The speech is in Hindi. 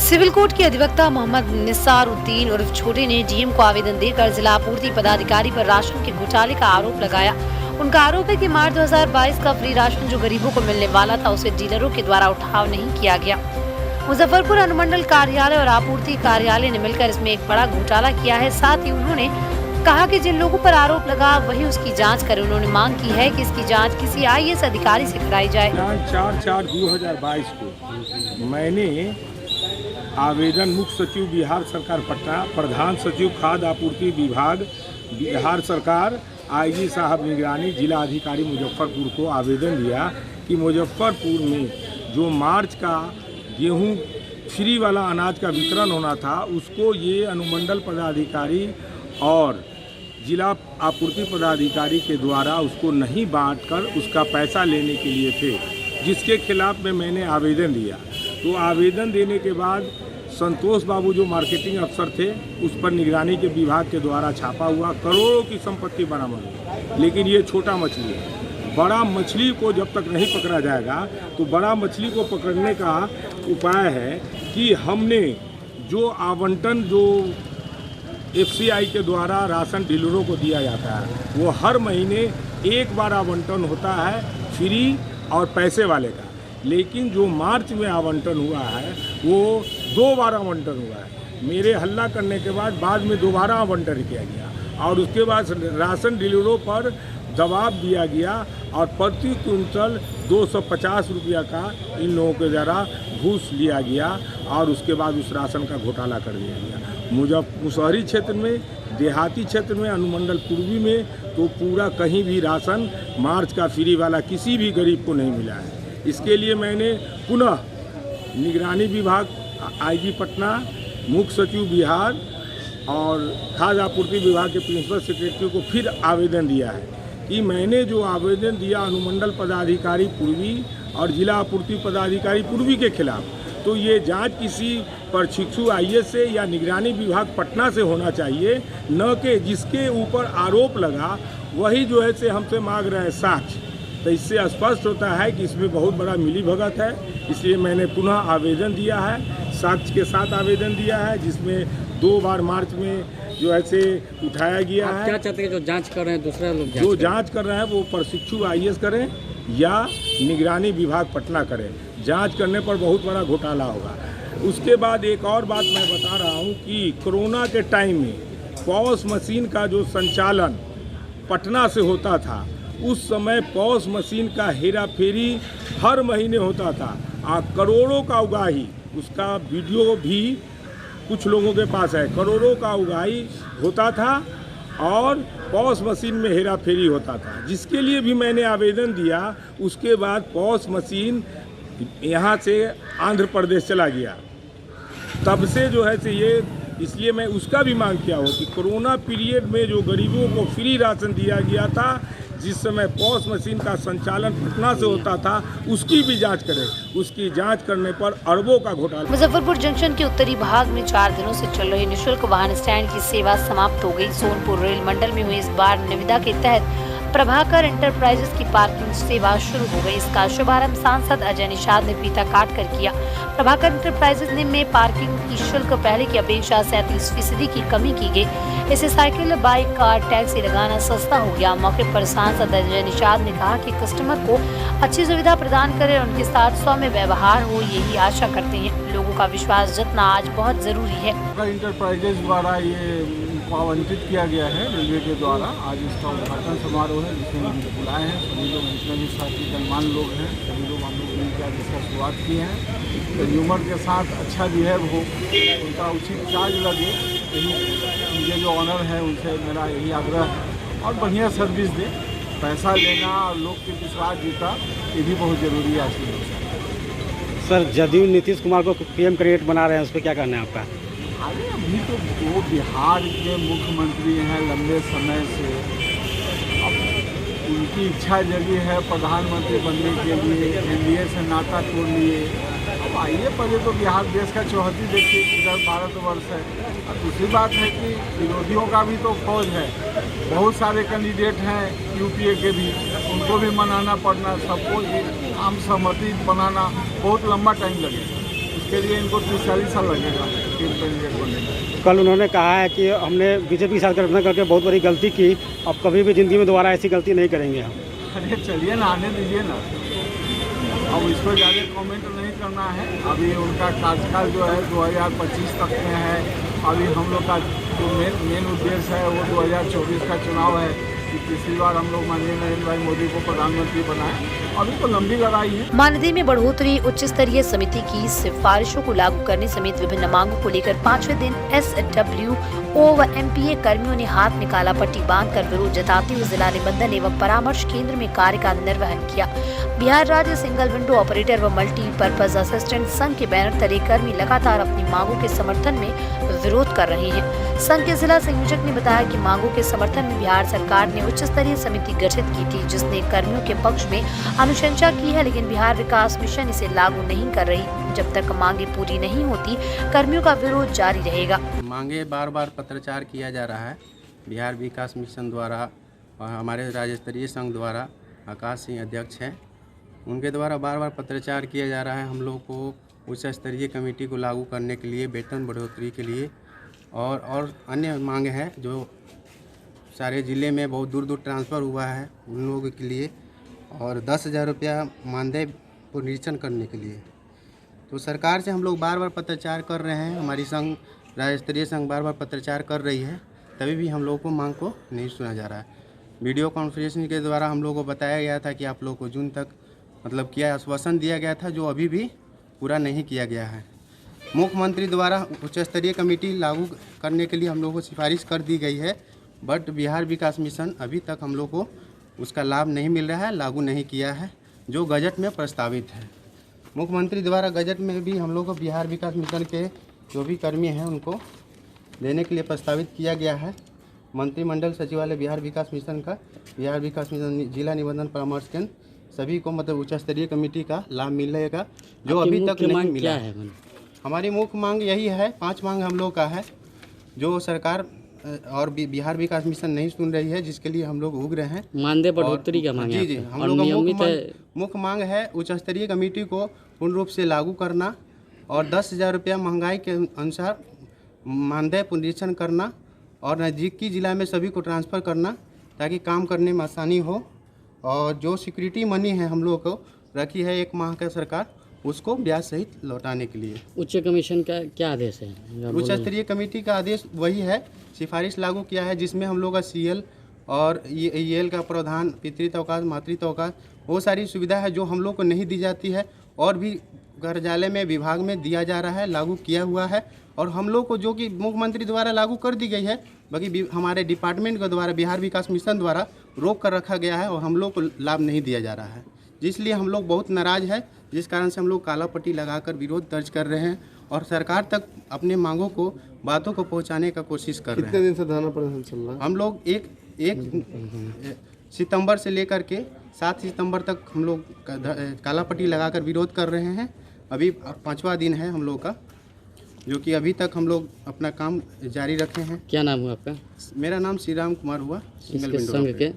सिविल कोर्ट के अधिवक्ता मोहम्मद निसारुद्दीन उर्फ छोटे ने डीएम को आवेदन देकर जिला आपूर्ति पदाधिकारी पर राशन के घोटाले का आरोप लगाया। उनका आरोप है कि मार्च 2022 का फ्री राशन जो गरीबों को मिलने वाला था उसे डीलरों के द्वारा उठाव नहीं किया गया। मुजफ्फरपुर अनुमंडल कार्यालय और आपूर्ति कार्यालय ने मिलकर इसमें एक बड़ा घोटाला किया है। साथ ही उन्होंने कहा कि जिन लोगों पर आरोप लगा वही उसकी जांच करे। उन्होंने मांग की है कि इसकी जांच किसी IAS अधिकारी से कराई जाए। 4/4/2022 को मैंने आवेदन मुख्य सचिव बिहार सरकार पटना, प्रधान सचिव खाद्य आपूर्ति विभाग बिहार सरकार, IG साहब निगरानी, जिला अधिकारी मुजफ्फरपुर को आवेदन दिया कि मुजफ्फरपुर में जो मार्च का गेहूं फ्री वाला अनाज का वितरण होना था उसको ये अनुमंडल पदाधिकारी और जिला आपूर्ति पदाधिकारी के द्वारा उसको नहीं बांटकर उसका पैसा लेने के लिए थे, जिसके खिलाफ में मैंने आवेदन दिया। तो आवेदन देने के बाद संतोष बाबू जो मार्केटिंग अफसर थे उस पर निगरानी के विभाग के द्वारा छापा हुआ, करोड़ों की संपत्ति बरामद हुई। लेकिन ये छोटा मछली है। बड़ा मछली को जब तक नहीं पकड़ा जाएगा तो बड़ा मछली को पकड़ने का उपाय है कि हमने जो आवंटन जो FCI के द्वारा राशन डीलरों को दिया जाता है वो हर महीने एक बार आवंटन होता है फ्री और पैसे वाले का। लेकिन जो मार्च में आवंटन हुआ है वो 2 बार आवंटन हुआ है। मेरे हल्ला करने के बाद में दोबारा आवंटन किया गया और उसके बाद राशन डीलरों पर दबाव दिया गया और प्रति क्विंटल 250 रुपया का इन लोगों के द्वारा घूस लिया गया और उसके बाद उस राशन का घोटाला कर दिया गया। मुशहरी क्षेत्र में, देहाती क्षेत्र में, अनुमंडल पूर्वी में तो पूरा कहीं भी राशन मार्च का फ्री वाला किसी भी गरीब को नहीं मिला है। इसके लिए मैंने पुनः निगरानी विभाग IG पटना, मुख्य सचिव बिहार और खाद्य आपूर्ति विभाग के प्रिंसिपल सेक्रेटरी को फिर आवेदन दिया है कि मैंने जो आवेदन दिया अनुमंडल पदाधिकारी पूर्वी और जिला आपूर्ति पदाधिकारी पूर्वी के खिलाफ, तो ये जांच किसी प्रशिक्षु IAS से या निगरानी विभाग पटना से होना चाहिए, न कि जिसके ऊपर आरोप लगा वही जो है से हमसे मांग रहे हैं साक्ष्य। तो इससे स्पष्ट होता है कि इसमें बहुत बड़ा मिलीभगत है। इसलिए मैंने पुनः आवेदन दिया है, साक्ष्य के साथ आवेदन दिया है, जिसमें 2 बार मार्च में जो है से उठाया गया है। क्या चाहते हैं जो जांच कर रहे हैं दूसरा लोग जो जांच कर रहे हैं वो प्रशिक्षु IAS करें या निगरानी विभाग पटना करें। जांच करने पर बहुत बड़ा घोटाला होगा। उसके बाद एक और बात मैं बता रहा हूँ कि कोरोना के टाइम में पॉस मशीन का जो संचालन पटना से होता था, उस समय पॉस मशीन का हेरा फेरी हर महीने होता था। करोड़ों का उगाही, उसका वीडियो भी कुछ लोगों के पास है, करोड़ों का उगाही होता था और पॉस मशीन में हेरा फेरी होता था, जिसके लिए भी मैंने आवेदन दिया। उसके बाद पॉस मशीन यहाँ से आंध्र प्रदेश चला गया। तब से जो है से ये, इसलिए मैं उसका भी मांग किया हो कि कोरोना पीरियड में जो गरीबों को फ्री राशन दिया गया था, जिस समय पॉस मशीन का संचालन पटना से होता था, उसकी भी जांच करें। उसकी जांच करने पर अरबों का घोटाला। मुजफ्फरपुर जंक्शन के उत्तरी भाग में 4 दिनों से चल रही निःशुल्क वाहन स्टैंड की सेवा समाप्त हो गई। सोनपुर रेल मंडल में हुई इस बार निविदा के तहत प्रभाकर एंटरप्राइजेस की पार्किंग सेवा शुरू हो गई। इसका शुभारंभ सांसद अजय निषाद ने फीता काट कर किया। प्रभाकर एंटरप्राइजेस में पार्किंग की शुल्क पहले की अपेक्षा 37% की कमी की गई। इससे साइकिल, बाइक, कार टैक्सी लगाना सस्ता हो गया। मौके पर सांसद अजय निषाद ने कहा कि कस्टमर को अच्छी सुविधा प्रदान करें और उनके साथ सौम्य व्यवहार हो, यही आशा करते हैं। लोगों का विश्वास जितना आज बहुत जरूरी है। एंटरप्राइजेस द्वारा ये आवंटित किया गया है रेलवे के द्वारा। आज इसका उद्घाटन समारोह है जिसमें हम बुलाए हैं सभी लोग, जितने भी साथी गणमान्य लोग हैं सभी लोग हम लोग मिलकर आज इसका शुरुआत किए हैं। कंज्यूमर के साथ अच्छा बिहेव हो, उनका उचित चार्ज लगे, यही ये जो ऑनर है उनसे मेरा यही आग्रह है। और बढ़िया सर्विस दे, पैसा लेना और लोग के विश्वास जीता, ये भी बहुत ज़रूरी है आज के लोग। सर, जदयू नीतीश कुमार को PM कैंडिडेट बना रहे हैं, उस पर क्या कहना है आपका? अरे अभी तो वो बिहार के मुख्यमंत्री हैं लंबे समय से, अब उनकी इच्छा जगी है प्रधानमंत्री बनने के लिए, NDA से नाता तोड़ लिए। अब आइए, पहले तो बिहार देश का चौहद्दी देखिए, इधर भारतवर्ष है। और दूसरी बात है कि विरोधियों का भी तो फौज है, बहुत सारे कैंडिडेट हैं UPA के भी, उनको भी मनाना पड़ना, सबको आम सहमति बनाना बहुत लंबा टाइम लगेगा। इसके लिए इनको 30-40 साल लगेगा टीम कैंडिडेट बनने में। कल उन्होंने कहा है कि हमने बीजेपी के साथ गठबंधन करके बहुत बड़ी गलती की, अब कभी भी ज़िंदगी में दोबारा ऐसी गलती नहीं करेंगे हम। अरे चलिए ना, आने दीजिए ना, अब इस पर ज़्यादा कमेंट नहीं करना है। अभी उनका कार्यकाल जो है 2025 तक में है। अभी हम लोग का जो मेन उद्देश्य है वो 2024 का चुनाव है कि तीसरी बार हम लोग माननीय नरेंद्र भाई मोदी को प्रधानमंत्री बनाएं। अभी तो लंबी लड़ाई है। मानदेय में बढ़ोतरी, उच्च स्तरीय समिति की सिफारिशों को लागू करने समेत विभिन्न मांगों को लेकर 5वें दिन SWO व MPA कर्मियों ने हाथ में काला पट्टी बांधकर विरोध जताते हुए जिला निबंधन एवं परामर्श केंद्र में कार्य का निर्वहन किया। बिहार राज्य सिंगल विंडो ऑपरेटर व मल्टीपर्पज असिस्टेंट संघ के बैनर तले कर्मी लगातार अपनी मांगों के समर्थन में विरोध कर रहे हैं। संघ के जिला संयोजक ने बताया कि मांगों के समर्थन में बिहार सरकार ने उच्च स्तरीय समिति गठित की थी, जिसने कर्मियों के पक्ष में अनुशंसा की है, लेकिन बिहार विकास मिशन इसे लागू नहीं कर रही। जब तक मांगे पूरी नहीं होती, कर्मियों का विरोध जारी रहेगा। मांगे बार बार पत्राचार किया जा रहा है बिहार विकास मिशन द्वारा और हमारे राज्य स्तरीय संघ द्वारा, आकाश सिंह अध्यक्ष हैं, उनके द्वारा बार बार पत्राचार किया जा रहा है हम लोग को उच्च स्तरीय कमेटी को लागू करने के लिए, वेतन बढ़ोतरी के लिए और अन्य मांग है जो सारे ज़िले में बहुत दूर दूर ट्रांसफ़र हुआ है उन लोगों के लिए, और 10,000 रुपया मानदेय पुनरीक्षण करने के लिए। तो सरकार से हम लोग बार बार पत्राचार कर रहे हैं, हमारी संघ राज्य स्तरीय संघ बार बार पत्राचार कर रही है, तभी भी हम लोगों को मांग को नहीं सुना जा रहा है। वीडियो कॉन्फ्रेंसिंग के द्वारा हम लोगों को बताया गया था कि आप लोगों को जून तक मतलब किया आश्वासन दिया गया था, जो अभी भी पूरा नहीं किया गया है। मुख्यमंत्री द्वारा उच्च स्तरीय कमेटी लागू करने के लिए हम लोगों को सिफारिश कर दी गई है, बट बिहार विकास मिशन अभी तक हम लोग को उसका लाभ नहीं मिल रहा है, लागू नहीं किया है, जो बजट में प्रस्तावित है। मुख्यमंत्री द्वारा बजट में भी हम लोग को बिहार विकास मिशन के जो भी कर्मी हैं उनको देने के लिए प्रस्तावित किया गया है। मंत्रिमंडल सचिवालय बिहार विकास मिशन का, बिहार विकास मिशन जिला निबंधन परामर्श केंद्र सभी को मतलब उच्च स्तरीय कमेटी का लाभ मिलेगा, जो अभी तक नहीं मिला है। हमारी मुख्य मांग यही है, 5 मांग हम लोग का है, जो सरकार और बिहार विकास मिशन नहीं सुन रही है, जिसके लिए हम लोग उग रहे हैं। मानदेय बढ़ोतरी का मांग है जी, हम लोग का मुख्य मांग है उच्च स्तरीय कमेटी को पूर्ण रूप से लागू करना और 10,000 रुपया महंगाई के अनुसार मानदेय पुनरीक्षण करना और नज़दीकी जिला में सभी को ट्रांसफ़र करना, ताकि काम करने में आसानी हो। और जो सिक्योरिटी मनी है हम लोग को रखी है 1 माह का सरकार, उसको ब्याज सहित लौटाने के लिए। उच्च कमीशन का क्या आदेश है? उच्च स्तरीय कमेटी का आदेश वही है, सिफारिश लागू किया है, जिसमें हम लोग का CL और EL का प्रावधान, पितृत्व अवकाश, मातृत्व अवकाश, वो सारी सुविधा है जो हम लोग को नहीं दी जाती है और भी कार्यालय में विभाग में दिया जा रहा है, लागू किया हुआ है। और हम लोग को जो कि मुख्यमंत्री द्वारा लागू कर दी गई है, बाकी हमारे डिपार्टमेंट के द्वारा बिहार विकास मिशन द्वारा रोक कर रखा गया है और हम लोग को लाभ नहीं दिया जा रहा है, जिसलिए हम लोग बहुत नाराज़ है, जिस कारण से हम लोग काला पट्टी लगाकर विरोध दर्ज कर रहे हैं और सरकार तक अपने मांगों को, बातों को पहुंचाने का कोशिश कर रहे हैं। कितने दिन से धरना प्रदर्शन चल रहा है? हम लोग एक सितंबर से लेकर के 7 सितंबर तक हम लोग काला पट्टी लगाकर विरोध कर रहे हैं। अभी 5वां दिन है हम लोग का, जो कि अभी तक हम लोग अपना काम जारी रखे हैं। क्या नाम हुआ आपका? मेरा नाम श्री राम कुमार हुआ, सिंगल विंडो संघ के